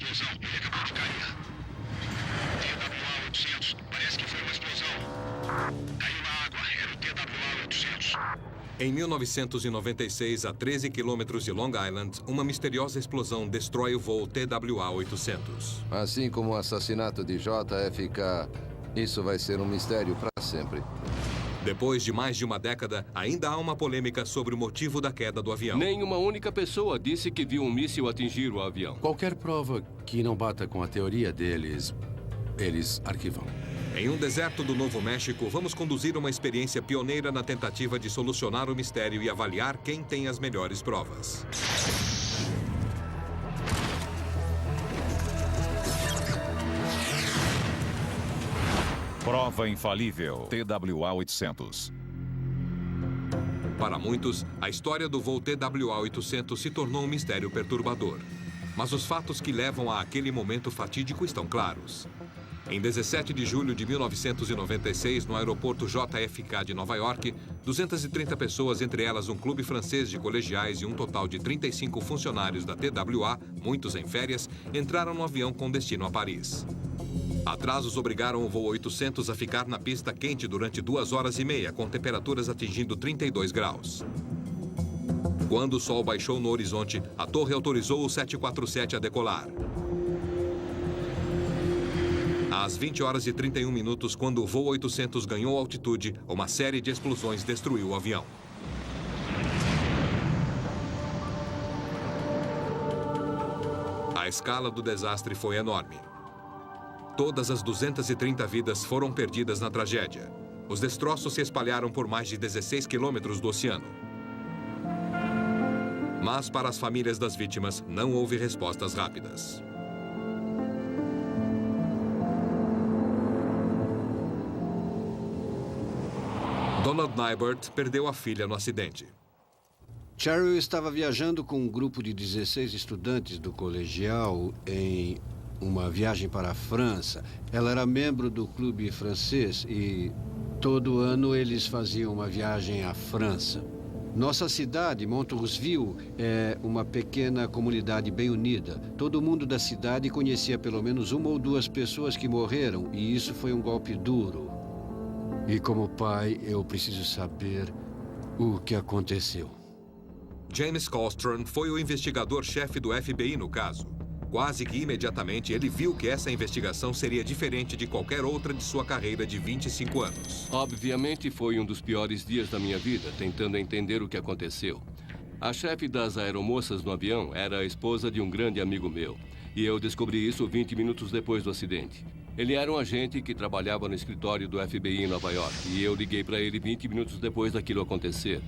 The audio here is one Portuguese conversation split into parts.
explosão. Ele acabou de cair. TWA-800. Parece que foi uma explosão. Caiu na água. Era o TWA-800. Em 1996, a 13 quilômetros de Long Island, uma misteriosa explosão destrói o voo TWA-800. Assim como o assassinato de JFK, isso vai ser um mistério para sempre. Depois de mais de uma década, ainda há uma polêmica sobre o motivo da queda do avião. Nenhuma única pessoa disse que viu um míssil atingir o avião. Qualquer prova que não bata com a teoria deles, eles arquivam. Em um deserto do Novo México, vamos conduzir uma experiência pioneira na tentativa de solucionar o mistério e avaliar quem tem as melhores provas. Prova infalível. TWA-800. Para muitos, a história do voo TWA-800 se tornou um mistério perturbador. Mas os fatos que levam a aquele momento fatídico estão claros. Em 17 de julho de 1996, no aeroporto JFK de Nova York, 230 pessoas, entre elas um clube francês de colegiais e um total de 35 funcionários da TWA, muitos em férias, entraram no avião com destino a Paris. Atrasos obrigaram o voo 800 a ficar na pista quente durante 2 horas e meia, com temperaturas atingindo 32 graus. Quando o sol baixou no horizonte, a torre autorizou o 747 a decolar. Às 20 horas e 31 minutos, quando o voo 800 ganhou altitude, uma série de explosões destruiu o avião. A escala do desastre foi enorme. Todas as 230 vidas foram perdidas na tragédia. Os destroços se espalharam por mais de 16 quilômetros do oceano. Mas para as famílias das vítimas, não houve respostas rápidas. Donald Nybert perdeu a filha no acidente. Cheryl estava viajando com um grupo de 16 estudantes do colegial em uma viagem para a França. Ela era membro do clube francês e todo ano eles faziam uma viagem à França. Nossa cidade, Montreuxville, é uma pequena comunidade bem unida. Todo mundo da cidade conhecia pelo menos 1 ou 2 pessoas que morreram e isso foi um golpe duro. E como pai, eu preciso saber o que aconteceu. James Colstrom foi o investigador-chefe do FBI no caso. Quase que imediatamente ele viu que essa investigação seria diferente de qualquer outra de sua carreira de 25 anos. Obviamente foi um dos piores dias da minha vida, tentando entender o que aconteceu. A chefe das aeromoças no avião era a esposa de um grande amigo meu. E eu descobri isso 20 minutos depois do acidente. Ele era um agente que trabalhava no escritório do FBI em Nova York. E eu liguei para ele 20 minutos depois daquilo acontecer.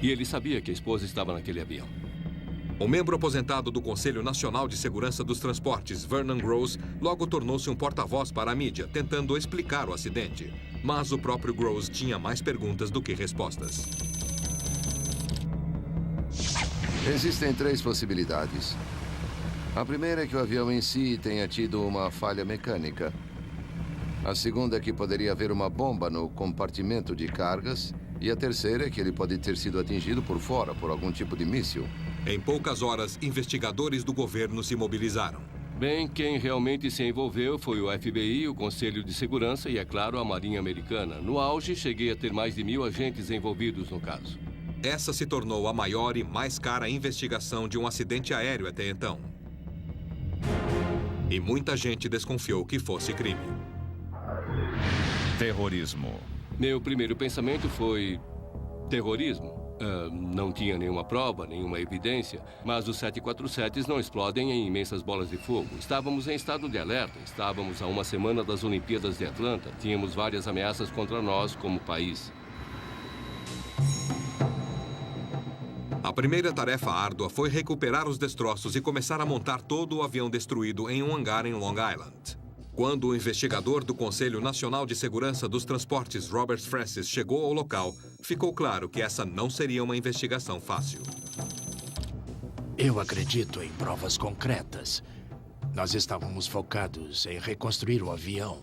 E ele sabia que a esposa estava naquele avião. O membro aposentado do Conselho Nacional de Segurança dos Transportes, Vernon Gross, logo tornou-se um porta-voz para a mídia, tentando explicar o acidente. Mas o próprio Gross tinha mais perguntas do que respostas. Existem 3 possibilidades. A primeira é que o avião em si tenha tido uma falha mecânica. A segunda é que poderia haver uma bomba no compartimento de cargas. E a terceira é que ele pode ter sido atingido por fora por algum tipo de míssil. Em poucas horas, investigadores do governo se mobilizaram. Bem, quem realmente se envolveu foi o FBI, o Conselho de Segurança e, é claro, a Marinha Americana. No auge, cheguei a ter mais de 1000 agentes envolvidos no caso. Essa se tornou a maior e mais cara investigação de um acidente aéreo até então. E muita gente desconfiou que fosse crime. Terrorismo. Meu primeiro pensamento foi terrorismo. Não tinha nenhuma prova, nenhuma evidência, mas os 747s não explodem em imensas bolas de fogo. Estávamos em estado de alerta, estávamos a 1 semana das Olimpíadas de Atlanta, tínhamos várias ameaças contra nós como país. A primeira tarefa árdua foi recuperar os destroços e começar a montar todo o avião destruído em um hangar em Long Island. Quando o investigador do Conselho Nacional de Segurança dos Transportes, Robert Francis, chegou ao local, ficou claro que essa não seria uma investigação fácil. Eu acredito em provas concretas. Nós estávamos focados em reconstruir o avião,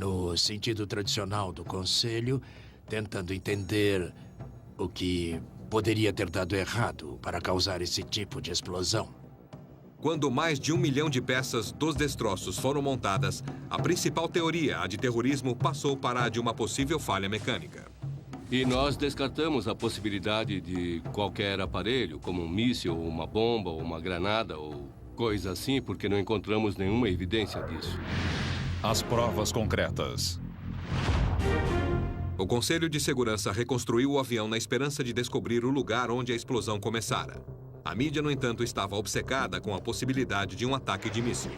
no sentido tradicional do Conselho, tentando entender o que poderia ter dado errado para causar esse tipo de explosão. quando mais de 1 milhão de peças dos destroços foram montadas, a principal teoria, a de terrorismo, passou para a de uma possível falha mecânica. E nós descartamos a possibilidade de qualquer aparelho, como um míssil, uma bomba, ou uma granada, ou coisa assim, porque não encontramos nenhuma evidência disso. As provas concretas. O Conselho de Segurança reconstruiu o avião na esperança de descobrir o lugar onde a explosão começara. A mídia, no entanto, estava obcecada com a possibilidade de um ataque de míssil.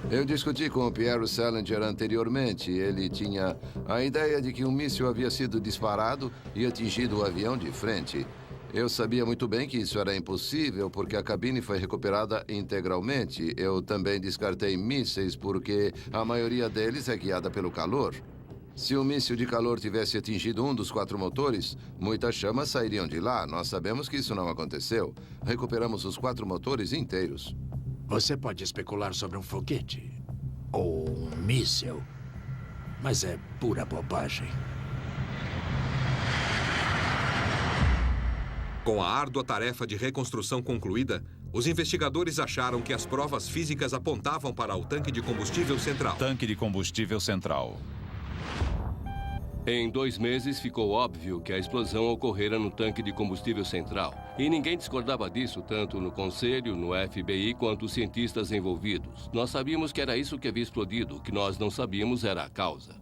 Eu discuti com o Pierre Salinger anteriormente. Ele tinha a ideia de que um míssil havia sido disparado e atingido o avião de frente. Eu sabia muito bem que isso era impossível, porque a cabine foi recuperada integralmente. Eu também descartei mísseis, porque a maioria deles é guiada pelo calor. Se o míssil de calor tivesse atingido um dos 4 motores, muitas chamas sairiam de lá. Nós sabemos que isso não aconteceu. Recuperamos os 4 motores inteiros. Você pode especular sobre um foguete ou um míssil, mas é pura bobagem. Com a árdua tarefa de reconstrução concluída, os investigadores acharam que as provas físicas apontavam para o tanque de combustível central. Tanque de combustível central. Em 2 meses, ficou óbvio que a explosão ocorrera no tanque de combustível central. E ninguém discordava disso, tanto no Conselho, no FBI, quanto os cientistas envolvidos. Nós sabíamos que era isso que havia explodido. O que nós não sabíamos era a causa.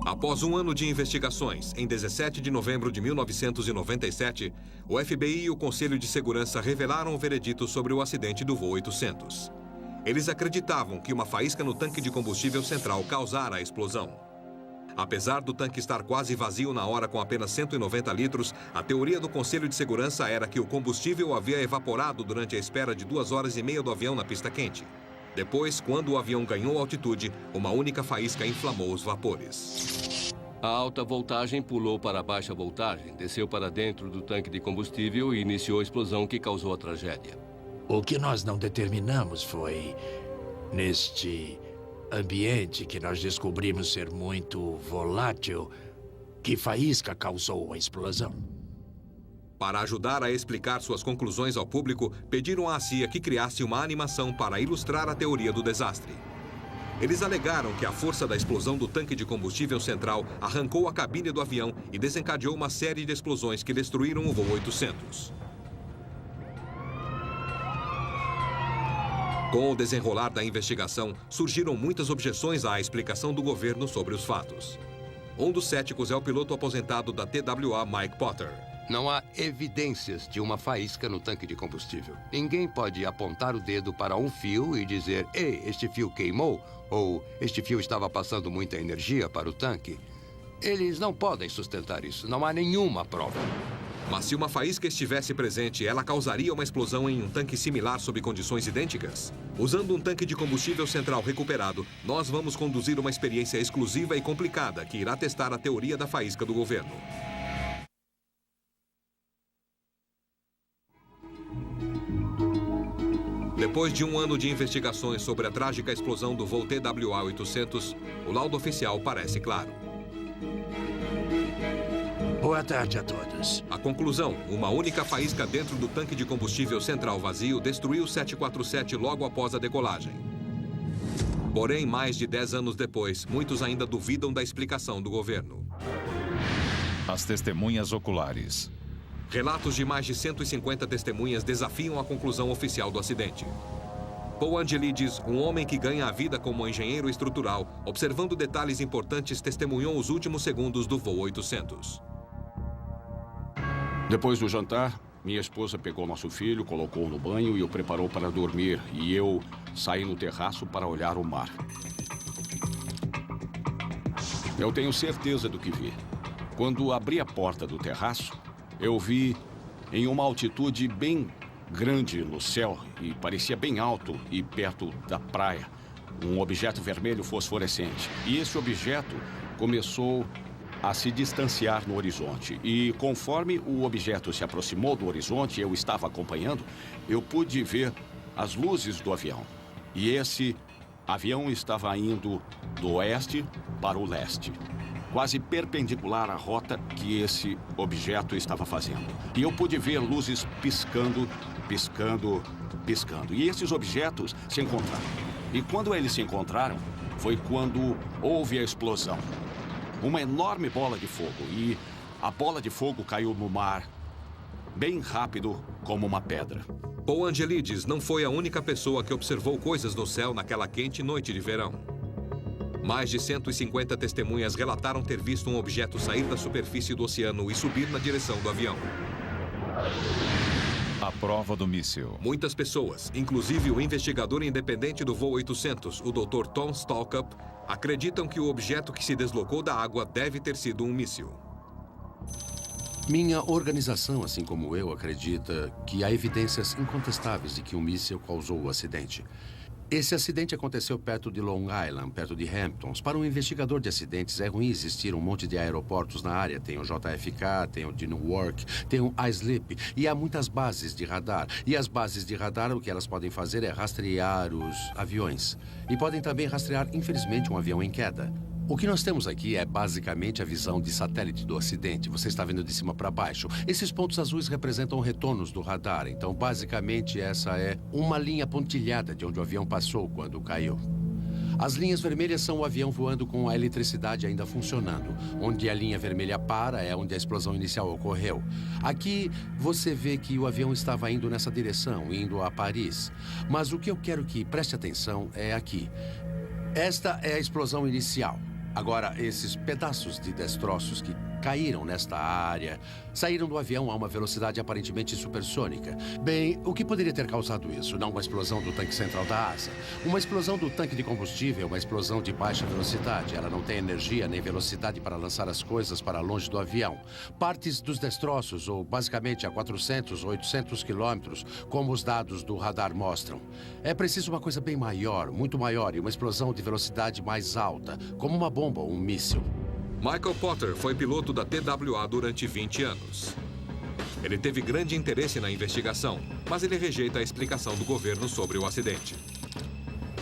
Após um ano de investigações, em 17 de novembro de 1997, o FBI e o Conselho de Segurança revelaram o veredito sobre o acidente do voo 800. Eles acreditavam que uma faísca no tanque de combustível central causara a explosão. Apesar do tanque estar quase vazio na hora com apenas 190 litros, a teoria do Conselho de Segurança era que o combustível havia evaporado durante a espera de 2 horas e meia do avião na pista quente. Depois, quando o avião ganhou altitude, uma única faísca inflamou os vapores. A alta voltagem pulou para a baixa voltagem, desceu para dentro do tanque de combustível e iniciou a explosão que causou a tragédia. O que nós não determinamos foi, neste ambiente que nós descobrimos ser muito volátil, que faísca causou a explosão. Para ajudar a explicar suas conclusões ao público, pediram à CIA que criasse uma animação para ilustrar a teoria do desastre. Eles alegaram que a força da explosão do tanque de combustível central arrancou a cabine do avião e desencadeou uma série de explosões que destruíram o voo 800. Com o desenrolar da investigação, surgiram muitas objeções à explicação do governo sobre os fatos. Um dos céticos é o piloto aposentado da TWA, Mike Potter. Não há evidências de uma faísca no tanque de combustível. Ninguém pode apontar o dedo para um fio e dizer, ei, este fio queimou, ou este fio estava passando muita energia para o tanque. Eles não podem sustentar isso. Não há nenhuma prova. Mas se uma faísca estivesse presente, ela causaria uma explosão em um tanque similar sob condições idênticas? Usando um tanque de combustível central recuperado, nós vamos conduzir uma experiência exclusiva e complicada que irá testar a teoria da faísca do governo. Depois de um ano de investigações sobre a trágica explosão do voo TWA-800, o laudo oficial parece claro. Boa tarde a todos. A conclusão, uma única faísca dentro do tanque de combustível central vazio destruiu o 747 logo após a decolagem. Porém, mais de 10 anos depois, muitos ainda duvidam da explicação do governo. As testemunhas oculares. Relatos de mais de 150 testemunhas desafiam a conclusão oficial do acidente. Paul Angelides, um homem que ganha a vida como engenheiro estrutural, observando detalhes importantes, testemunhou os últimos segundos do voo 800. Depois do jantar, minha esposa pegou nosso filho, colocou-o no banho e o preparou para dormir. E eu saí no terraço para olhar o mar. Eu tenho certeza do que vi. Quando abri a porta do terraço, eu vi em uma altitude bem grande no céu e parecia bem alto e perto da praia, um objeto vermelho fosforescente. E esse objeto começou a se distanciar no horizonte. E conforme o objeto se aproximou do horizonte, eu estava acompanhando, eu pude ver as luzes do avião. E esse avião estava indo do oeste para o leste, quase perpendicular à rota que esse objeto estava fazendo. E eu pude ver luzes piscando piscando, piscando. E esses objetos se encontraram. E quando eles se encontraram, foi quando houve a explosão. Uma enorme bola de fogo. E a bola de fogo caiu no mar, bem rápido como uma pedra. Paul Angelides não foi a única pessoa que observou coisas no céu naquela quente noite de verão. Mais de 150 testemunhas relataram ter visto um objeto sair da superfície do oceano e subir na direção do avião. A prova do míssil. Muitas pessoas, inclusive o investigador independente do voo 800, o Dr. Tom Stalkup, acreditam que o objeto que se deslocou da água deve ter sido um míssil. Minha organização, assim como eu, acredita que há evidências incontestáveis de que um míssil causou o acidente. Esse acidente aconteceu perto de Long Island, perto de Hamptons. Para um investigador de acidentes, é ruim existir um monte de aeroportos na área. Tem o JFK, tem o de Newark, tem o Islip. E há muitas bases de radar. E as bases de radar, o que elas podem fazer é rastrear os aviões. E podem também rastrear, infelizmente, um avião em queda. O que nós temos aqui é basicamente a visão de satélite do acidente. Você está vendo de cima para baixo. Esses pontos azuis representam retornos do radar. Então, basicamente, essa é uma linha pontilhada de onde o avião passou quando caiu. As linhas vermelhas são o avião voando com a eletricidade ainda funcionando. Onde a linha vermelha para é onde a explosão inicial ocorreu. Aqui, você vê que o avião estava indo nessa direção, indo a Paris. Mas o que eu quero que preste atenção é aqui. Esta é a explosão inicial. Agora, esses pedaços de destroços que caíram nesta área saíram do avião a uma velocidade aparentemente supersônica. Bem, o que poderia ter causado isso? Não uma explosão do tanque central da asa. Uma explosão do tanque de combustível é uma explosão de baixa velocidade. Ela não tem energia nem velocidade para lançar as coisas para longe do avião. Partes dos destroços, ou basicamente a 400 ou 800 quilômetros, como os dados do radar mostram. É preciso uma coisa bem maior, muito maior, e uma explosão de velocidade mais alta, como uma bomba ou um míssil. Michael Potter foi piloto da TWA durante 20 anos. Ele teve grande interesse na investigação, mas ele rejeita a explicação do governo sobre o acidente.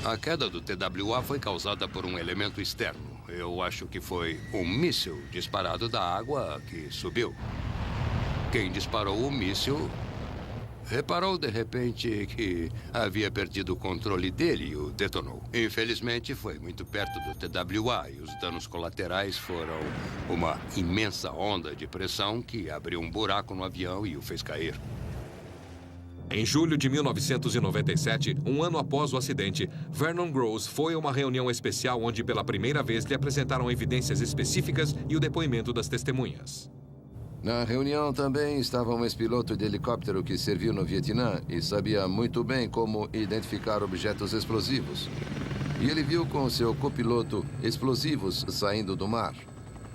A queda do TWA foi causada por um elemento externo. Eu acho que foi um míssil disparado da água que subiu. Quem disparou o míssil reparou de repente que havia perdido o controle dele e o detonou. Infelizmente, foi muito perto do TWA e os danos colaterais foram uma imensa onda de pressão que abriu um buraco no avião e o fez cair. Em julho de 1997, um ano após o acidente, Vernon Gross foi a uma reunião especial onde pela primeira vez lhe apresentaram evidências específicas e o depoimento das testemunhas. Na reunião também estava um ex-piloto de helicóptero que serviu no Vietnã e sabia muito bem como identificar objetos explosivos. E ele viu com seu copiloto explosivos saindo do mar.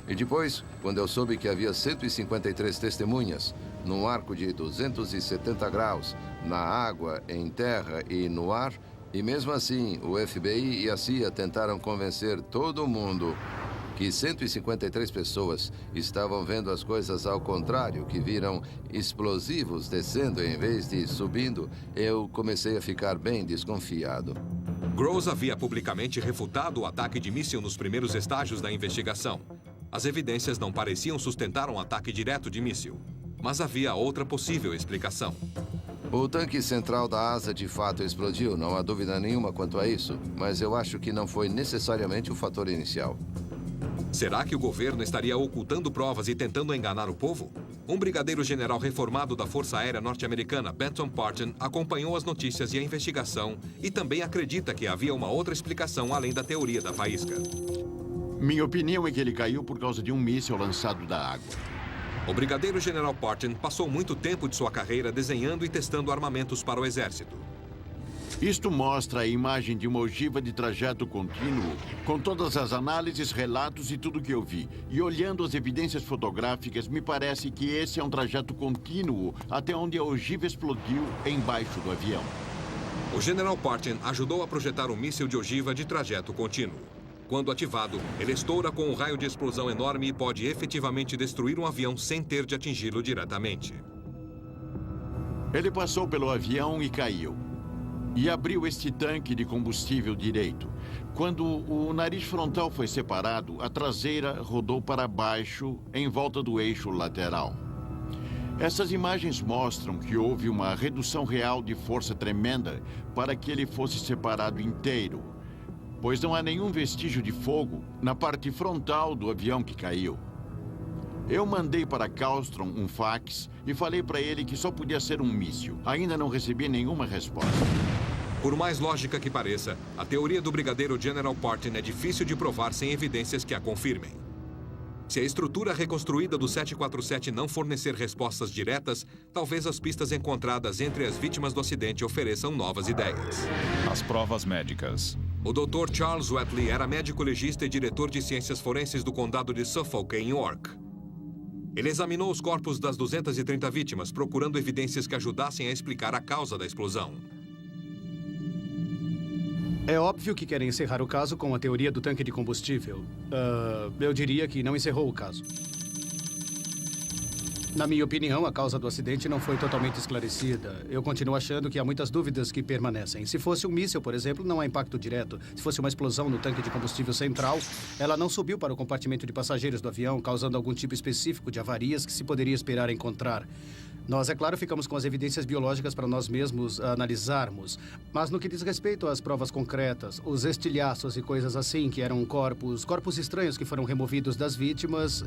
E depois, quando eu soube que havia 153 testemunhas, num arco de 270 graus, na água, em terra e no ar, e mesmo assim o FBI e a CIA tentaram convencer todo mundo que 153 pessoas estavam vendo as coisas ao contrário, que viram explosivos descendo em vez de subindo, eu comecei a ficar bem desconfiado. Gross havia publicamente refutado o ataque de míssil nos primeiros estágios da investigação. As evidências não pareciam sustentar um ataque direto de míssil, mas havia outra possível explicação. O tanque central da asa de fato explodiu, não há dúvida nenhuma quanto a isso, mas eu acho que não foi necessariamente o fator inicial. Será que o governo estaria ocultando provas e tentando enganar o povo? Um brigadeiro-general reformado da Força Aérea Norte-Americana, Benton Parton, acompanhou as notícias e a investigação e também acredita que havia uma outra explicação além da teoria da faísca. Minha opinião é que ele caiu por causa de um míssil lançado da água. O brigadeiro-general Parton passou muito tempo de sua carreira desenhando e testando armamentos para o exército. Isto mostra a imagem de uma ogiva de trajeto contínuo, com todas as análises, relatos e tudo que eu vi. E olhando as evidências fotográficas, me parece que esse é um trajeto contínuo até onde a ogiva explodiu embaixo do avião. O general Parton ajudou a projetar um míssil de ogiva de trajeto contínuo. Quando ativado, ele estoura com um raio de explosão enorme e pode efetivamente destruir um avião sem ter de atingi-lo diretamente. Ele passou pelo avião e caiu. E abriu este tanque de combustível direito. Quando o nariz frontal foi separado, a traseira rodou para baixo em volta do eixo lateral. Essas imagens mostram que houve uma redução real de força tremenda para que ele fosse separado inteiro, pois não há nenhum vestígio de fogo na parte frontal do avião que caiu. Eu mandei para Kallstrom um fax e falei para ele que só podia ser um míssil. Ainda não recebi nenhuma resposta. Por mais lógica que pareça, a teoria do brigadeiro General Partin é difícil de provar sem evidências que a confirmem. Se a estrutura reconstruída do 747 não fornecer respostas diretas, talvez as pistas encontradas entre as vítimas do acidente ofereçam novas ideias. As provas médicas. O Dr. Charles Whatley era médico legista e diretor de ciências forenses do condado de Suffolk, em York. Ele examinou os corpos das 230 vítimas, procurando evidências que ajudassem a explicar a causa da explosão. É óbvio que querem encerrar o caso com a teoria do tanque de combustível. Eu diria que não encerrou o caso. Na minha opinião, a causa do acidente não foi totalmente esclarecida. Eu continuo achando que há muitas dúvidas que permanecem. Se fosse um míssil, por exemplo, não há impacto direto. Se fosse uma explosão no tanque de combustível central, ela não subiu para o compartimento de passageiros do avião, causando algum tipo específico de avarias que se poderia esperar encontrar. Nós, é claro, ficamos com as evidências biológicas para nós mesmos analisarmos. Mas no que diz respeito às provas concretas, os estilhaços e coisas assim, que eram corpos estranhos que foram removidos das vítimas...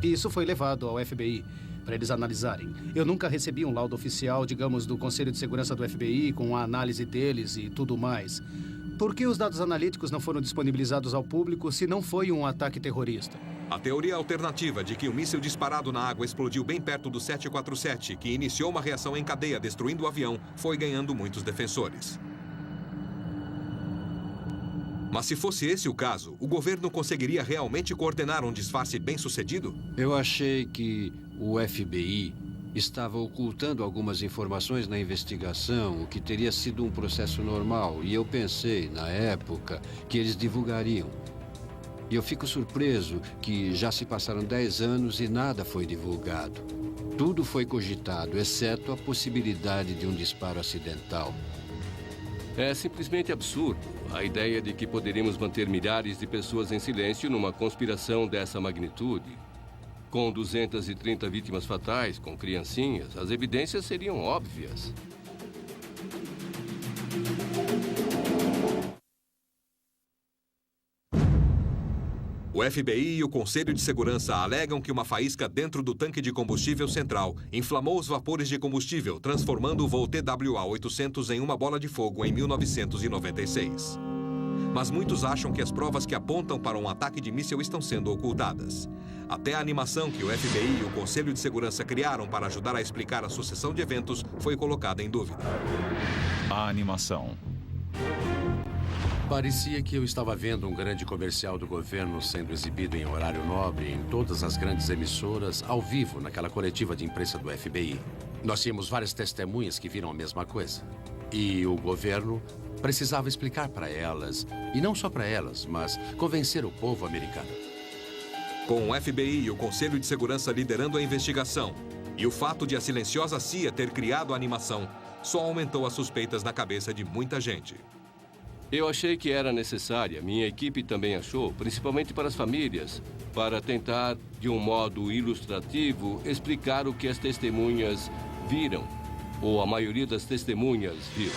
Isso foi levado ao FBI para eles analisarem. Eu nunca recebi um laudo oficial, digamos, do Conselho de Segurança do FBI, com a análise deles e tudo mais. Por que os dados analíticos não foram disponibilizados ao público se não foi um ataque terrorista? A teoria alternativa de que o míssil disparado na água explodiu bem perto do 747, que iniciou uma reação em cadeia destruindo o avião, foi ganhando muitos defensores. Mas se fosse esse o caso, o governo conseguiria realmente coordenar um disfarce bem-sucedido? Eu achei que o FBI estava ocultando algumas informações na investigação, o que teria sido um processo normal. E eu pensei, na época, que eles divulgariam. E eu fico surpreso que já se passaram 10 anos e nada foi divulgado. Tudo foi cogitado, exceto a possibilidade de um disparo acidental. É simplesmente absurdo a ideia de que poderíamos manter milhares de pessoas em silêncio numa conspiração dessa magnitude. Com 230 vítimas fatais, com criancinhas, as evidências seriam óbvias. O FBI e o Conselho de Segurança alegam que uma faísca dentro do tanque de combustível central inflamou os vapores de combustível, transformando o voo TWA-800 em uma bola de fogo em 1996. Mas muitos acham que as provas que apontam para um ataque de míssil estão sendo ocultadas. Até a animação que o FBI e o Conselho de Segurança criaram para ajudar a explicar a sucessão de eventos foi colocada em dúvida. A animação. Parecia que eu estava vendo um grande comercial do governo sendo exibido em horário nobre em todas as grandes emissoras, ao vivo, naquela coletiva de imprensa do FBI. Nós tínhamos várias testemunhas que viram a mesma coisa. E o governo precisava explicar para elas, e não só para elas, mas convencer o povo americano. Com o FBI e o Conselho de Segurança liderando a investigação, e o fato de a silenciosa CIA ter criado a animação, só aumentou as suspeitas na cabeça de muita gente. Eu achei que era necessária, minha equipe também achou, principalmente para as famílias, para tentar, de um modo ilustrativo, explicar o que as testemunhas viram, ou a maioria das testemunhas viram.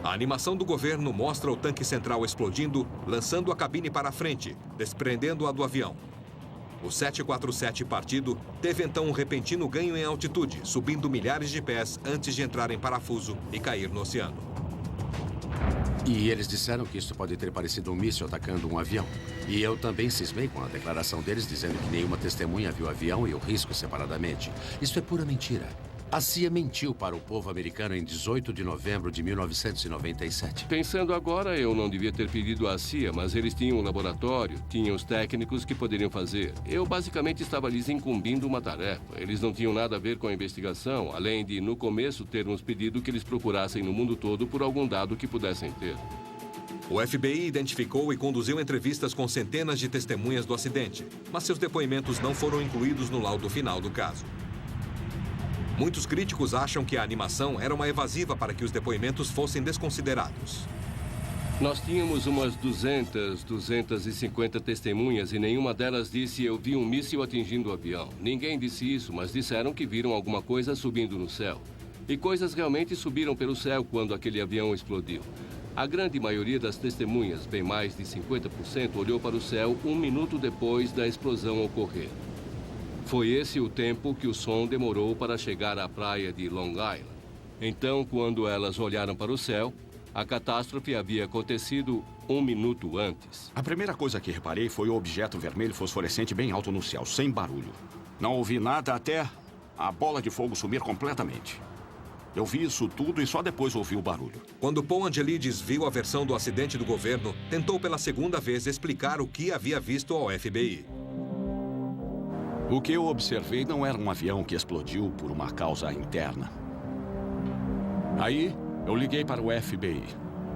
A animação do governo mostra o tanque central explodindo, lançando a cabine para a frente, desprendendo-a do avião. O 747 partido teve então um repentino ganho em altitude, subindo milhares de pés antes de entrar em parafuso e cair no oceano. E eles disseram que isso pode ter parecido um míssil atacando um avião. E eu também cismei com a declaração deles dizendo que nenhuma testemunha viu o avião e o risco separadamente. Isso é pura mentira. A CIA mentiu para o povo americano em 18 de novembro de 1997. Pensando agora, eu não devia ter pedido à CIA, mas eles tinham um laboratório, tinham os técnicos que poderiam fazer. Eu basicamente estava lhes incumbindo uma tarefa. Eles não tinham nada a ver com a investigação, além de, no começo, termos pedido que eles procurassem no mundo todo por algum dado que pudessem ter. O FBI identificou e conduziu entrevistas com centenas de testemunhas do acidente, mas seus depoimentos não foram incluídos no laudo final do caso. Muitos críticos acham que a animação era uma evasiva para que os depoimentos fossem desconsiderados. Nós tínhamos umas 250 testemunhas e nenhuma delas disse eu vi um míssil atingindo o avião. Ninguém disse isso, mas disseram que viram alguma coisa subindo no céu. E coisas realmente subiram pelo céu quando aquele avião explodiu. A grande maioria das testemunhas, bem mais de 50%, olhou para o céu 1 minuto depois da explosão ocorrer. Foi esse o tempo que o som demorou para chegar à praia de Long Island. Então, quando elas olharam para o céu, a catástrofe havia acontecido 1 minuto antes. A primeira coisa que reparei foi o objeto vermelho fosforescente bem alto no céu, sem barulho. Não ouvi nada até a bola de fogo sumir completamente. Eu vi isso tudo e só depois ouvi o barulho. Quando Paul Angelides viu a versão do acidente do governo, tentou pela segunda vez explicar o que havia visto ao FBI. O que eu observei não era um avião que explodiu por uma causa interna. Aí, eu liguei para o FBI.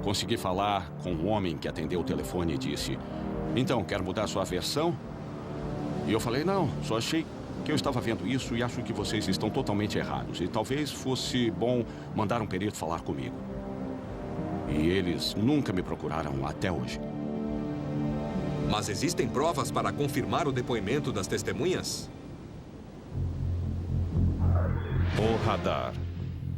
Consegui falar com um homem que atendeu o telefone e disse: então, quer mudar sua versão? E eu falei: não, só achei que eu estava vendo isso e acho que vocês estão totalmente errados. E talvez fosse bom mandar um perito falar comigo. E eles nunca me procuraram até hoje. Mas existem provas para confirmar o depoimento das testemunhas? O radar.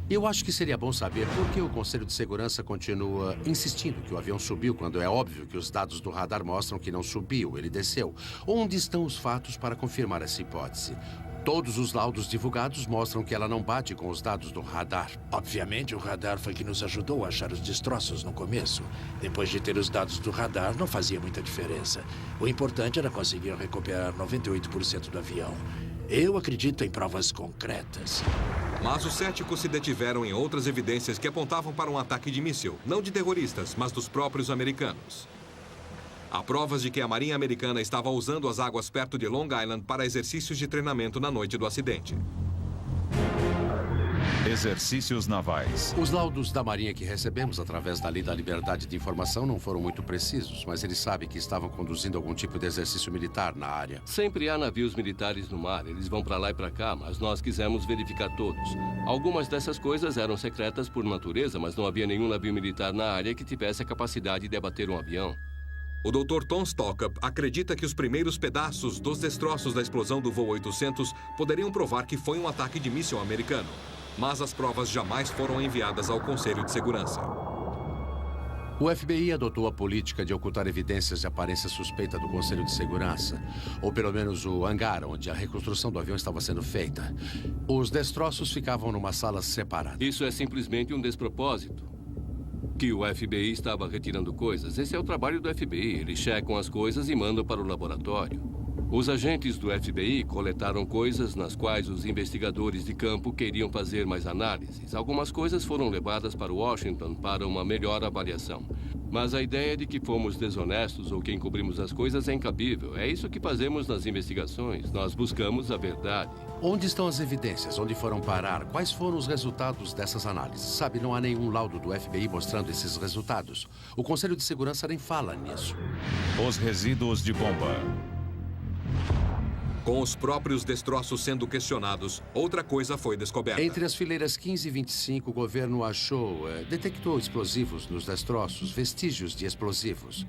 Eu acho que seria bom saber por que o Conselho de Segurança continua insistindo que o avião subiu quando é óbvio que os dados do radar mostram que não subiu, ele desceu. Onde estão os fatos para confirmar essa hipótese? Todos os laudos divulgados mostram que ela não bate com os dados do radar. Obviamente, o radar foi que nos ajudou a achar os destroços no começo. Depois de ter os dados do radar, não fazia muita diferença. O importante era conseguir recuperar 98% do avião. Eu acredito em provas concretas. Mas os céticos se detiveram em outras evidências que apontavam para um ataque de míssil, não de terroristas, mas dos próprios americanos. Há provas de que a Marinha Americana estava usando as águas perto de Long Island para exercícios de treinamento na noite do acidente. Exercícios navais. Os laudos da Marinha que recebemos através da Lei da Liberdade de Informação não foram muito precisos, mas eles sabem que estavam conduzindo algum tipo de exercício militar na área. Sempre há navios militares no mar. Eles vão para lá e para cá, mas nós quisemos verificar todos. Algumas dessas coisas eram secretas por natureza, mas não havia nenhum navio militar na área que tivesse a capacidade de abater um avião. O Dr. Tom Stockup acredita que os primeiros pedaços dos destroços da explosão do voo 800 poderiam provar que foi um ataque de míssil americano. Mas as provas jamais foram enviadas ao Conselho de Segurança. O FBI adotou a política de ocultar evidências de aparência suspeita do Conselho de Segurança, ou pelo menos o hangar onde a reconstrução do avião estava sendo feita. Os destroços ficavam numa sala separada. Isso é simplesmente um despropósito. Que o FBI estava retirando coisas. Esse é o trabalho do FBI. Eles checam as coisas e mandam para o laboratório. Os agentes do FBI coletaram coisas nas quais os investigadores de campo queriam fazer mais análises. Algumas coisas foram levadas para Washington para uma melhor avaliação. Mas a ideia de que fomos desonestos ou que encobrimos as coisas é incabível. É isso que fazemos nas investigações. Nós buscamos a verdade. Onde estão as evidências? Onde foram parar? Quais foram os resultados dessas análises? Sabe, não há nenhum laudo do FBI mostrando esses resultados. O Conselho de Segurança nem fala nisso. Os resíduos de bomba. Com os próprios destroços sendo questionados, outra coisa foi descoberta. Entre as fileiras 15 e 25, o governo detectou explosivos nos destroços, vestígios de explosivos.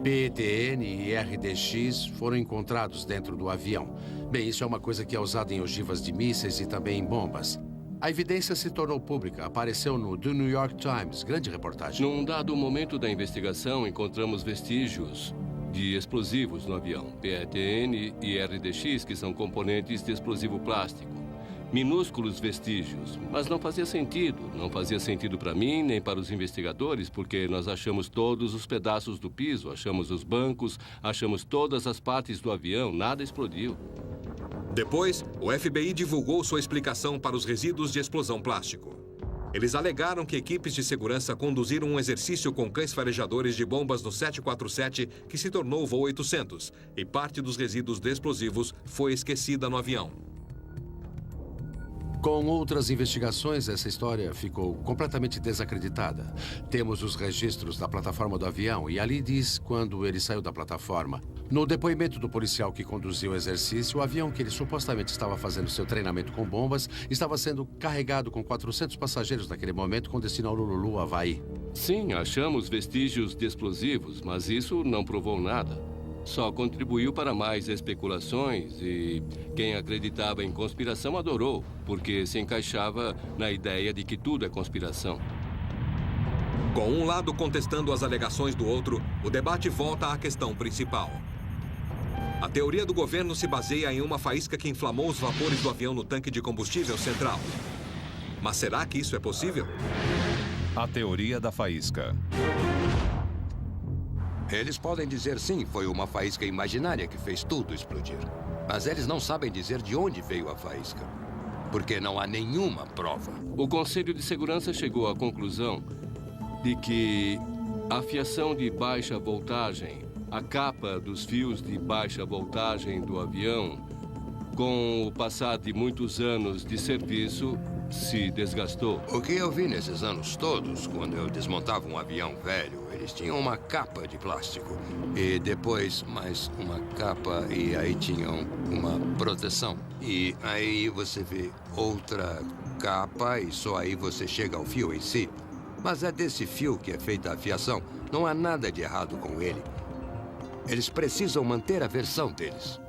PETN e RDX foram encontrados dentro do avião. Bem, isso é uma coisa que é usada em ogivas de mísseis e também em bombas. A evidência se tornou pública, apareceu no The New York Times, grande reportagem. Num dado momento da investigação, encontramos vestígios de explosivos no avião, PETN e RDX, que são componentes de explosivo plástico. Minúsculos vestígios, mas não fazia sentido. Não fazia sentido para mim, nem para os investigadores, porque nós achamos todos os pedaços do piso, achamos os bancos, achamos todas as partes do avião, nada explodiu. Depois, o FBI divulgou sua explicação para os resíduos de explosão plástico. Eles alegaram que equipes de segurança conduziram um exercício com cães farejadores de bombas no 747, que se tornou o voo 800, e parte dos resíduos de explosivos foi esquecida no avião. Com outras investigações, essa história ficou completamente desacreditada. Temos os registros da plataforma do avião e ali diz quando ele saiu da plataforma. No depoimento do policial que conduziu o exercício, o avião que ele supostamente estava fazendo seu treinamento com bombas estava sendo carregado com 400 passageiros naquele momento com destino ao Honolulu, Havaí. Sim, achamos vestígios de explosivos, mas isso não provou nada. Só contribuiu para mais especulações e quem acreditava em conspiração adorou, porque se encaixava na ideia de que tudo é conspiração. Com um lado contestando as alegações do outro, o debate volta à questão principal. A teoria do governo se baseia em uma faísca que inflamou os vapores do avião no tanque de combustível central. Mas será que isso é possível? A teoria da faísca. Eles podem dizer sim, foi uma faísca imaginária que fez tudo explodir. Mas eles não sabem dizer de onde veio a faísca, porque não há nenhuma prova. O Conselho de Segurança chegou à conclusão de que a fiação de baixa voltagem, a capa dos fios de baixa voltagem do avião, com o passar de muitos anos de serviço, se desgastou. O que eu vi nesses anos todos, quando eu desmontava um avião velho, eles tinham uma capa de plástico. E depois mais uma capa e aí tinham uma proteção. E aí você vê outra capa e só aí você chega ao fio em si. Mas é desse fio que é feita a fiação. Não há nada de errado com ele. Eles precisam manter a versão deles.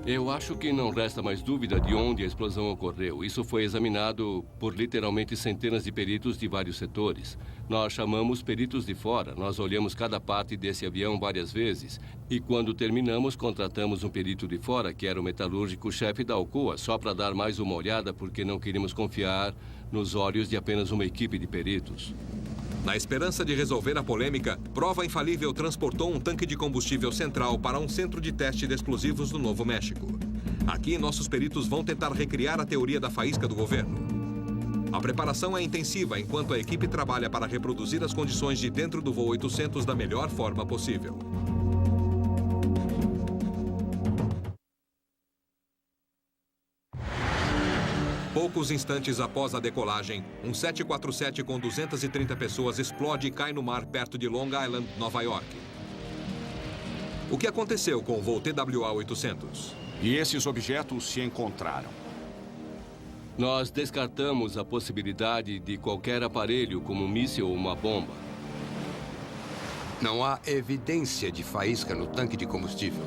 Eu acho que não resta mais dúvida de onde a explosão ocorreu. Isso foi examinado por literalmente centenas de peritos de vários setores. Nós chamamos peritos de fora. Nós olhamos cada parte desse avião várias vezes. E quando terminamos, contratamos um perito de fora, que era o metalúrgico-chefe da Alcoa, só para dar mais uma olhada, porque não queríamos confiar nos olhos de apenas uma equipe de peritos. Na esperança de resolver a polêmica, Prova Infalível transportou um tanque de combustível central para um centro de teste de explosivos no Novo México. Aqui, nossos peritos vão tentar recriar a teoria da faísca do governo. A preparação é intensiva enquanto a equipe trabalha para reproduzir as condições de dentro do voo 800 da melhor forma possível. Poucos instantes após a decolagem, um 747 com 230 pessoas explode e cai no mar perto de Long Island, Nova York. O que aconteceu com o voo TWA-800? E esses objetos se encontraram. Nós descartamos a possibilidade de qualquer aparelho, como um míssil ou uma bomba. Não há evidência de faísca no tanque de combustível.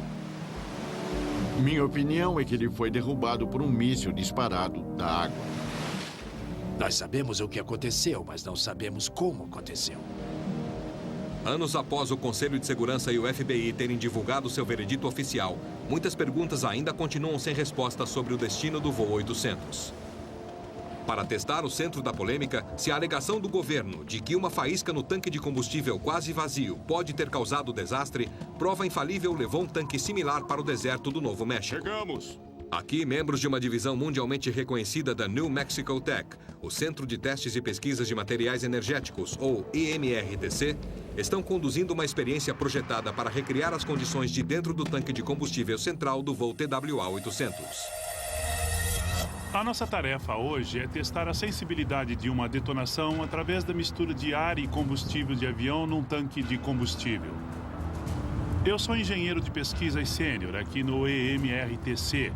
Minha opinião é que ele foi derrubado por um míssil disparado da água. Nós sabemos o que aconteceu, mas não sabemos como aconteceu. Anos após o Conselho de Segurança e o FBI terem divulgado seu veredito oficial, muitas perguntas ainda continuam sem resposta sobre o destino do voo 800. Para testar o centro da polêmica, se a alegação do governo de que uma faísca no tanque de combustível quase vazio pode ter causado o desastre, Prova Infalível levou um tanque similar para o deserto do Novo México. Chegamos! Aqui, membros de uma divisão mundialmente reconhecida da New Mexico Tech, o Centro de Testes e Pesquisas de Materiais Energéticos, ou EMRTC, estão conduzindo uma experiência projetada para recriar as condições de dentro do tanque de combustível central do voo TWA-800. A nossa tarefa hoje é testar a sensibilidade de uma detonação através da mistura de ar e combustível de avião num tanque de combustível. Eu sou engenheiro de pesquisa sênior aqui no EMRTC.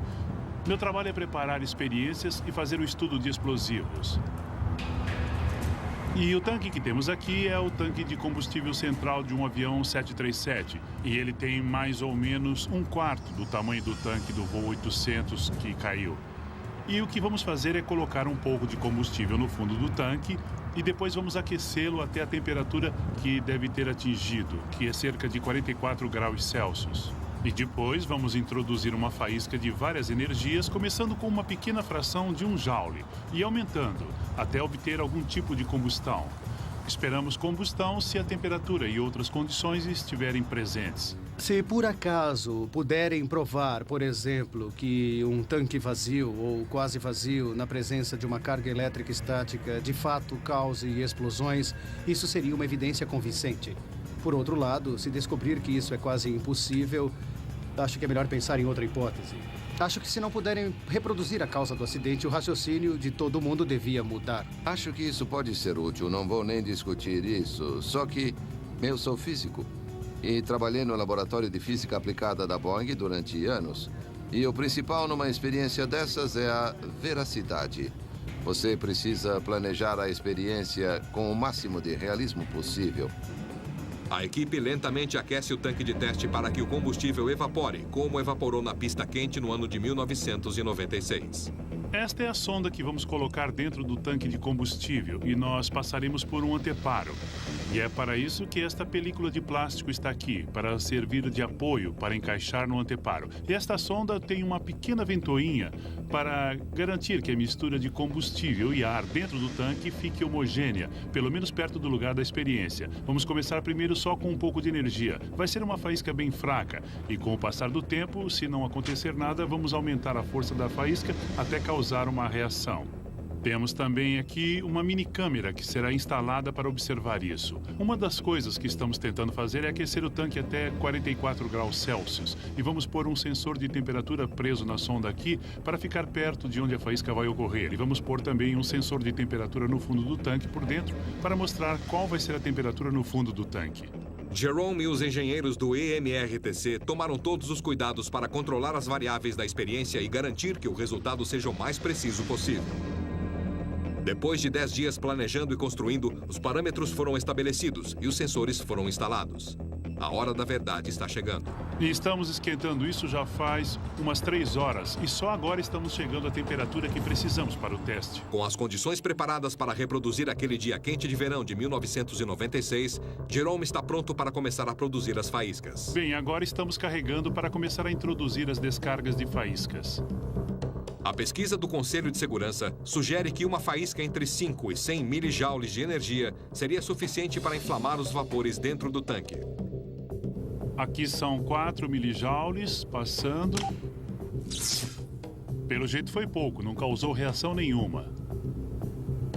Meu trabalho é preparar experiências e fazer o estudo de explosivos. E o tanque que temos aqui é o tanque de combustível central de um avião 737. E ele tem mais ou menos 1/4 do tamanho do tanque do voo 800 que caiu. E o que vamos fazer é colocar um pouco de combustível no fundo do tanque e depois vamos aquecê-lo até a temperatura que deve ter atingido, que é cerca de 44 graus Celsius. E depois vamos introduzir uma faísca de várias energias, começando com uma pequena fração de 1 joule e aumentando até obter algum tipo de combustão. Esperamos combustão se a temperatura e outras condições estiverem presentes. Se por acaso puderem provar, por exemplo, que um tanque vazio ou quase vazio na presença de uma carga elétrica estática de fato cause explosões, isso seria uma evidência convincente. Por outro lado, se descobrir que isso é quase impossível, Acho que é melhor pensar em outra hipótese. Acho que se não puderem reproduzir a causa do acidente, o raciocínio de todo mundo devia mudar. Acho que isso pode ser útil, não vou nem discutir isso. Só que eu sou físico e trabalhei no laboratório de física aplicada da Boeing durante anos. E o principal numa experiência dessas é a veracidade. Você precisa planejar a experiência com o máximo de realismo possível. A equipe lentamente aquece o tanque de teste para que o combustível evapore, como evaporou na pista quente no ano de 1996. Esta é a sonda que vamos colocar dentro do tanque de combustível e nós passaremos por um anteparo. E é para isso que esta película de plástico está aqui, para servir de apoio para encaixar no anteparo. E esta sonda tem uma pequena ventoinha para garantir que a mistura de combustível e ar dentro do tanque fique homogênea, pelo menos perto do lugar da experiência. Vamos começar primeiro só com um pouco de energia. Vai ser uma faísca bem fraca e com o passar do tempo, se não acontecer nada, vamos aumentar a força da faísca até causar uma reação. Temos também aqui uma mini câmera que será instalada para observar isso. Uma das coisas que estamos tentando fazer é aquecer o tanque até 44 graus Celsius. E vamos pôr um sensor de temperatura preso na sonda aqui para ficar perto de onde a faísca vai ocorrer. E vamos pôr também um sensor de temperatura no fundo do tanque por dentro para mostrar qual vai ser a temperatura no fundo do tanque. Jerome e os engenheiros do EMRTC tomaram todos os cuidados para controlar as variáveis da experiência e garantir que o resultado seja o mais preciso possível. Depois de 10 dias planejando e construindo, os parâmetros foram estabelecidos e os sensores foram instalados. A hora da verdade está chegando. E estamos esquentando isso já faz umas 3 horas e só agora estamos chegando à temperatura que precisamos para o teste. Com as condições preparadas para reproduzir aquele dia quente de verão de 1996, Jerome está pronto para começar a produzir as faíscas. Bem, agora estamos carregando para começar a introduzir as descargas de faíscas. A pesquisa do Conselho de Segurança sugere que uma faísca entre 5 e 100 milijoules de energia seria suficiente para inflamar os vapores dentro do tanque. Aqui são 4 milijoules passando. Pelo jeito foi pouco, não causou reação nenhuma.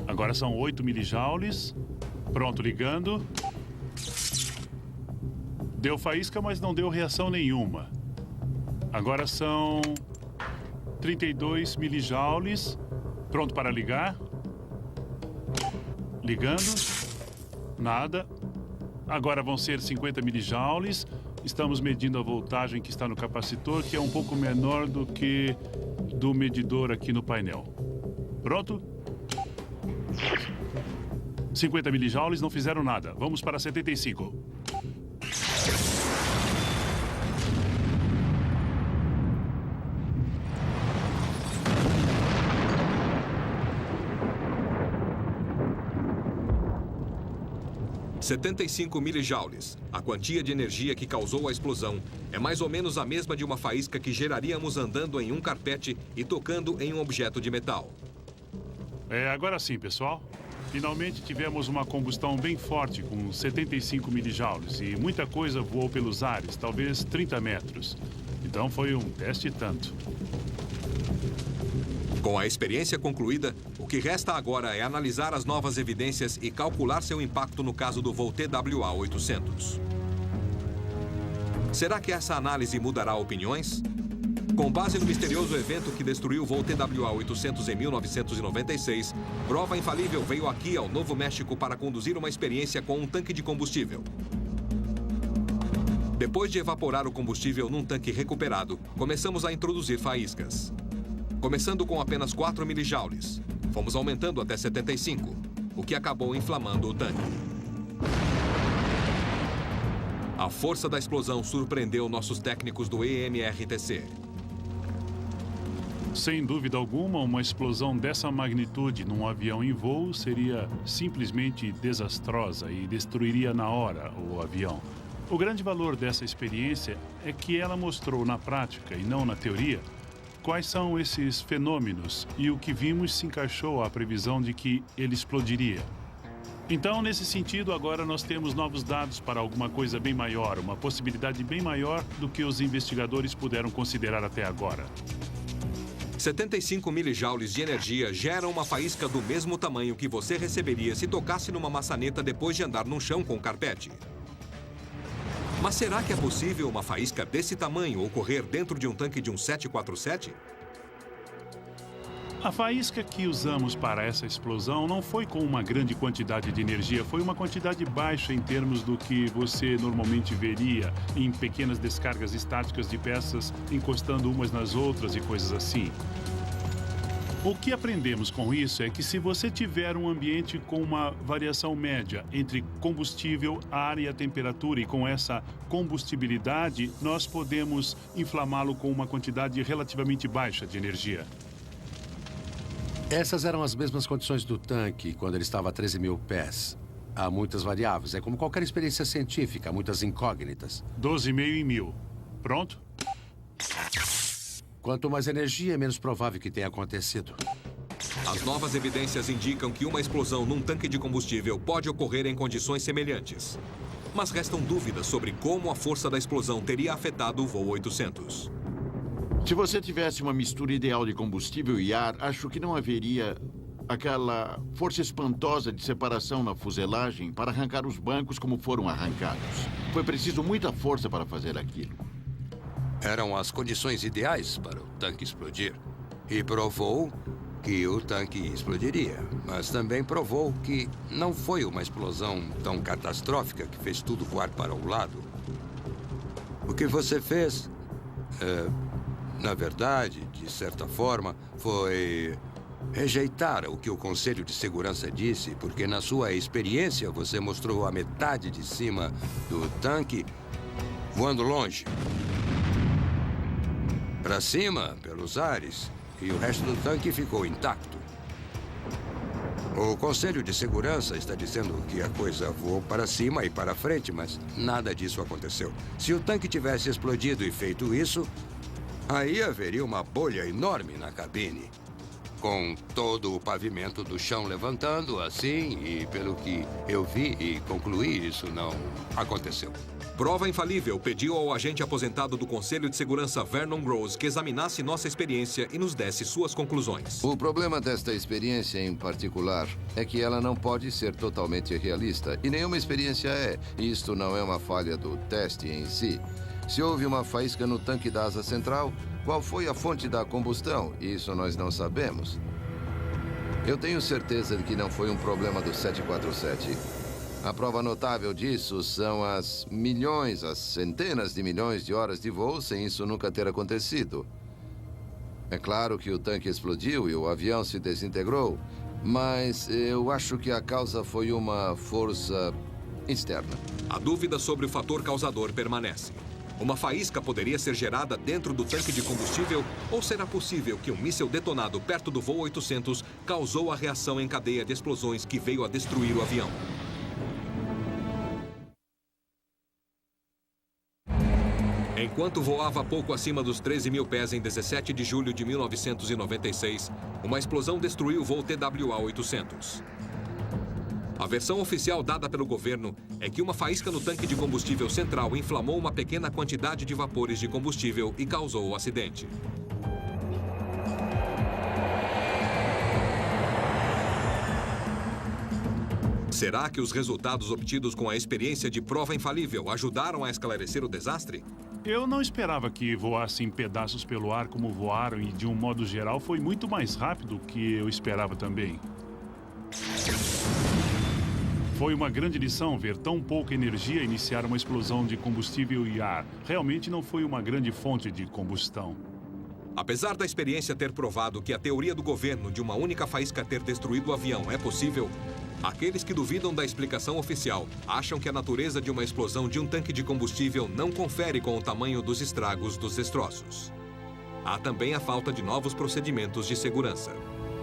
Agora são 8 milijoules. Pronto, ligando. Deu faísca, mas não deu reação nenhuma. Agora são 32 milijoules. Pronto para ligar. Ligando. Nada. Agora vão ser 50 milijoules. Estamos medindo a voltagem que está no capacitor, que é um pouco menor do que do medidor aqui no painel. Pronto? 50 milijoules não fizeram nada. Vamos para 75. – 75 milijoules, a quantia de energia que causou a explosão, é mais ou menos a mesma de uma faísca que geraríamos andando em um carpete e tocando em um objeto de metal. Agora sim, pessoal. Finalmente tivemos uma combustão bem forte, com 75 milijoules, e muita coisa voou pelos ares, talvez 30 metros. Então foi um teste tanto. Com a experiência concluída, o que resta agora é analisar as novas evidências e calcular seu impacto no caso do voo TWA-800. Será que essa análise mudará opiniões? Com base no misterioso evento que destruiu o voo TWA-800 em 1996, prova infalível veio aqui ao Novo México para conduzir uma experiência com um tanque de combustível. Depois de evaporar o combustível num tanque recuperado, começamos a introduzir faíscas. Começando com apenas 4 milijoules, fomos aumentando até 75, o que acabou inflamando o tanque. A força da explosão surpreendeu nossos técnicos do EMRTC. Sem dúvida alguma, uma explosão dessa magnitude num avião em voo seria simplesmente desastrosa e destruiria na hora o avião. O grande valor dessa experiência é que ela mostrou na prática e não na teoria quais são esses fenômenos e o que vimos se encaixou à previsão de que ele explodiria. Então, nesse sentido, agora nós temos novos dados para alguma coisa bem maior, uma possibilidade bem maior do que os investigadores puderam considerar até agora. 75 milijoules de energia geram uma faísca do mesmo tamanho que você receberia se tocasse numa maçaneta depois de andar num chão com carpete. Mas será que é possível uma faísca desse tamanho ocorrer dentro de um tanque de um 747? A faísca que usamos para essa explosão não foi com uma grande quantidade de energia, foi uma quantidade baixa em termos do que você normalmente veria em pequenas descargas estáticas de peças encostando umas nas outras e coisas assim. O que aprendemos com isso é que se você tiver um ambiente com uma variação média entre combustível, ar e a temperatura, e com essa combustibilidade, nós podemos inflamá-lo com uma quantidade relativamente baixa de energia. Essas eram as mesmas condições do tanque quando ele estava a 13 mil pés. Há muitas variáveis. É como qualquer experiência científica, há muitas incógnitas. 12,5 em 1000. Pronto? Quanto mais energia, menos provável que tenha acontecido. As novas evidências indicam que uma explosão num tanque de combustível pode ocorrer em condições semelhantes. Mas restam dúvidas sobre como a força da explosão teria afetado o voo 800. Se você tivesse uma mistura ideal de combustível e ar, acho que não haveria aquela força espantosa de separação na fuselagem para arrancar os bancos como foram arrancados. Foi preciso muita força para fazer aquilo. Eram as condições ideais para o tanque explodir. E provou que o tanque explodiria. Mas também provou que não foi uma explosão tão catastrófica que fez tudo voar para o lado. O que você fez, na verdade, de certa forma, foi rejeitar o que o Conselho de Segurança disse, porque na sua experiência você mostrou a metade de cima do tanque voando longe. Para cima, pelos ares, e o resto do tanque ficou intacto. O Conselho de Segurança está dizendo que a coisa voou para cima e para frente, mas nada disso aconteceu. Se o tanque tivesse explodido e feito isso, aí haveria uma bolha enorme na cabine, com todo o pavimento do chão levantando assim, e pelo que eu vi e concluí, isso não aconteceu. Prova Infalível pediu ao agente aposentado do Conselho de Segurança Vernon Gross que examinasse nossa experiência e nos desse suas conclusões. O problema desta experiência em particular é que ela não pode ser totalmente realista, e nenhuma experiência é. Isto não é uma falha do teste em si. Se houve uma faísca no tanque da asa central, qual foi a fonte da combustão? Isso nós não sabemos. Eu tenho certeza de que não foi um problema do 747. A prova notável disso são as centenas de milhões de horas de voo sem isso nunca ter acontecido. É claro que o tanque explodiu e o avião se desintegrou, mas eu acho que a causa foi uma força externa. A dúvida sobre o fator causador permanece. Uma faísca poderia ser gerada dentro do tanque de combustível, ou será possível que um míssil detonado perto do voo 800 causou a reação em cadeia de explosões que veio a destruir o avião? Enquanto voava pouco acima dos 13 mil pés em 17 de julho de 1996, uma explosão destruiu o voo TWA-800. A versão oficial dada pelo governo é que uma faísca no tanque de combustível central inflamou uma pequena quantidade de vapores de combustível e causou o acidente. Será que os resultados obtidos com a experiência de Prova Infalível ajudaram a esclarecer o desastre? Eu não esperava que voassem pedaços pelo ar como voaram, e de um modo geral foi muito mais rápido do que eu esperava também. Foi uma grande lição ver tão pouca energia iniciar uma explosão de combustível e ar. Realmente não foi uma grande fonte de combustão. Apesar da experiência ter provado que a teoria do governo de uma única faísca ter destruído o avião é possível, aqueles que duvidam da explicação oficial acham que a natureza de uma explosão de um tanque de combustível não confere com o tamanho dos estragos dos destroços. Há também a falta de novos procedimentos de segurança.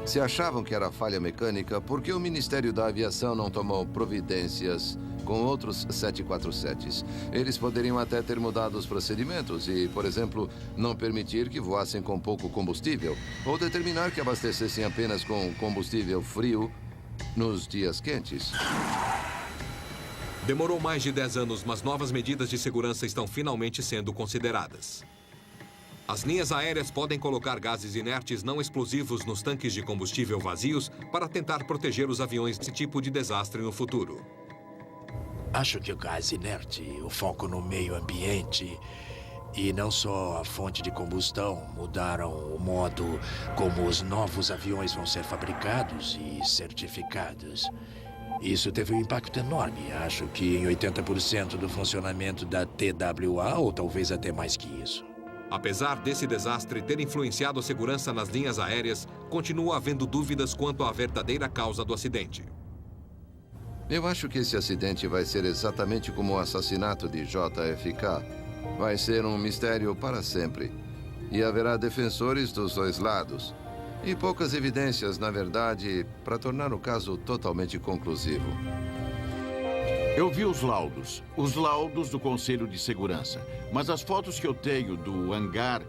Se achavam que era falha mecânica, por que o Ministério da Aviação não tomou providências com outros 747s? Eles poderiam até ter mudado os procedimentos e, por exemplo, não permitir que voassem com pouco combustível, ou determinar que abastecessem apenas com combustível frio nos dias quentes. Demorou mais de 10 anos, mas novas medidas de segurança estão finalmente sendo consideradas. As linhas aéreas podem colocar gases inertes não explosivos nos tanques de combustível vazios para tentar proteger os aviões desse tipo de desastre no futuro. Acho que o gás inerte, o foco no meio ambiente e não só a fonte de combustão mudaram o modo como os novos aviões vão ser fabricados e certificados. Isso teve um impacto enorme. Acho que em 80% do funcionamento da TWA, ou talvez até mais que isso. Apesar desse desastre ter influenciado a segurança nas linhas aéreas, continua havendo dúvidas quanto à verdadeira causa do acidente. Eu acho que esse acidente vai ser exatamente como o assassinato de JFK. Vai ser um mistério para sempre. E haverá defensores dos dois lados. E poucas evidências, na verdade, para tornar o caso totalmente conclusivo. Eu vi os laudos do Conselho de Segurança. Mas as fotos que eu tenho do hangar,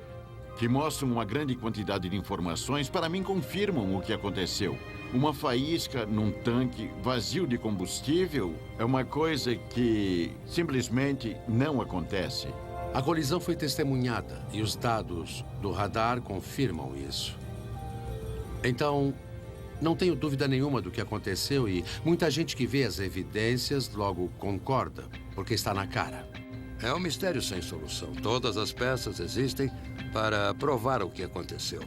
que mostram uma grande quantidade de informações, para mim confirmam o que aconteceu. Uma faísca num tanque vazio de combustível é uma coisa que simplesmente não acontece. A colisão foi testemunhada e os dados do radar confirmam isso. Então, não tenho dúvida nenhuma do que aconteceu e muita gente que vê as evidências logo concorda, porque está na cara. É um mistério sem solução. Todas as peças existem para provar o que aconteceu.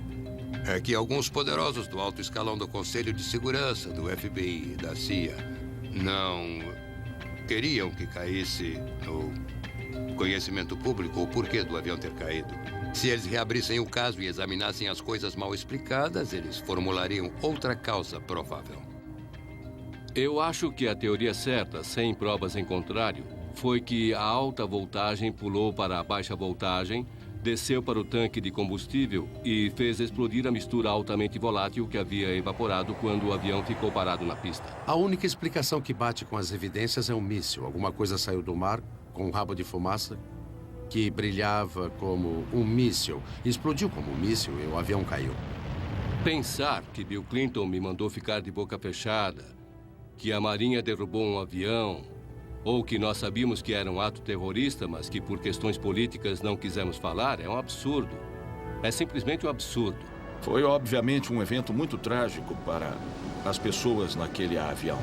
É que alguns poderosos do alto escalão do Conselho de Segurança, do FBI e da CIA, não queriam que caísse no conhecimento público o porquê do avião ter caído. Se eles reabrissem o caso e examinassem as coisas mal explicadas, eles formulariam outra causa provável. Eu acho que a teoria certa, sem provas em contrário, foi que a alta voltagem pulou para a baixa voltagem, desceu para o tanque de combustível e fez explodir a mistura altamente volátil que havia evaporado quando o avião ficou parado na pista. A única explicação que bate com as evidências é um míssil. Alguma coisa saiu do mar com um rabo de fumaça que brilhava como um míssil. Explodiu como um míssil e o avião caiu. Pensar que Bill Clinton me mandou ficar de boca fechada, que a Marinha derrubou um avião, ou que nós sabíamos que era um ato terrorista, mas que por questões políticas não quisemos falar, é um absurdo. É simplesmente um absurdo. Foi obviamente um evento muito trágico para as pessoas naquele avião.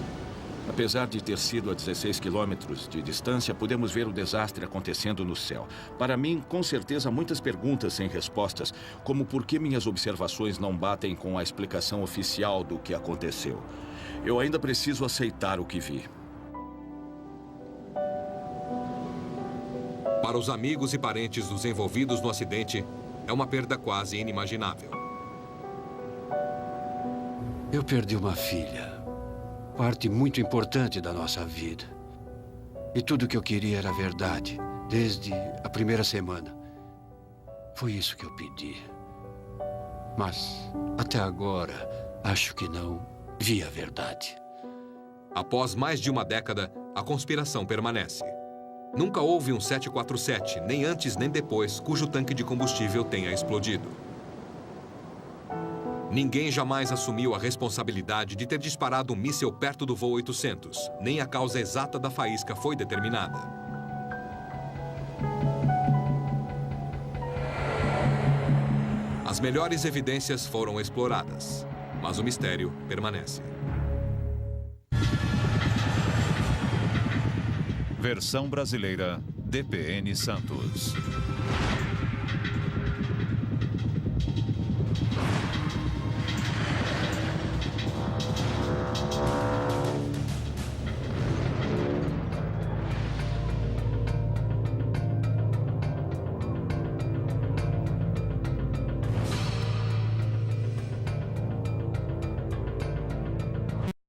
Apesar de ter sido a 16 quilômetros de distância, podemos ver o desastre acontecendo no céu. Para mim, com certeza, muitas perguntas sem respostas, como por que minhas observações não batem com a explicação oficial do que aconteceu. Eu ainda preciso aceitar o que vi. Para os amigos e parentes dos envolvidos no acidente, é uma perda quase inimaginável. Eu perdi uma filha. Parte muito importante da nossa vida. E tudo que eu queria era verdade, desde a primeira semana. Foi isso que eu pedi. Mas, até agora, acho que não vi a verdade. Após mais de uma década, a conspiração permanece. Nunca houve um 747, nem antes nem depois, cujo tanque de combustível tenha explodido. Ninguém jamais assumiu a responsabilidade de ter disparado um míssil perto do voo 800. Nem a causa exata da faísca foi determinada. As melhores evidências foram exploradas, mas o mistério permanece. Versão brasileira, DPN Santos.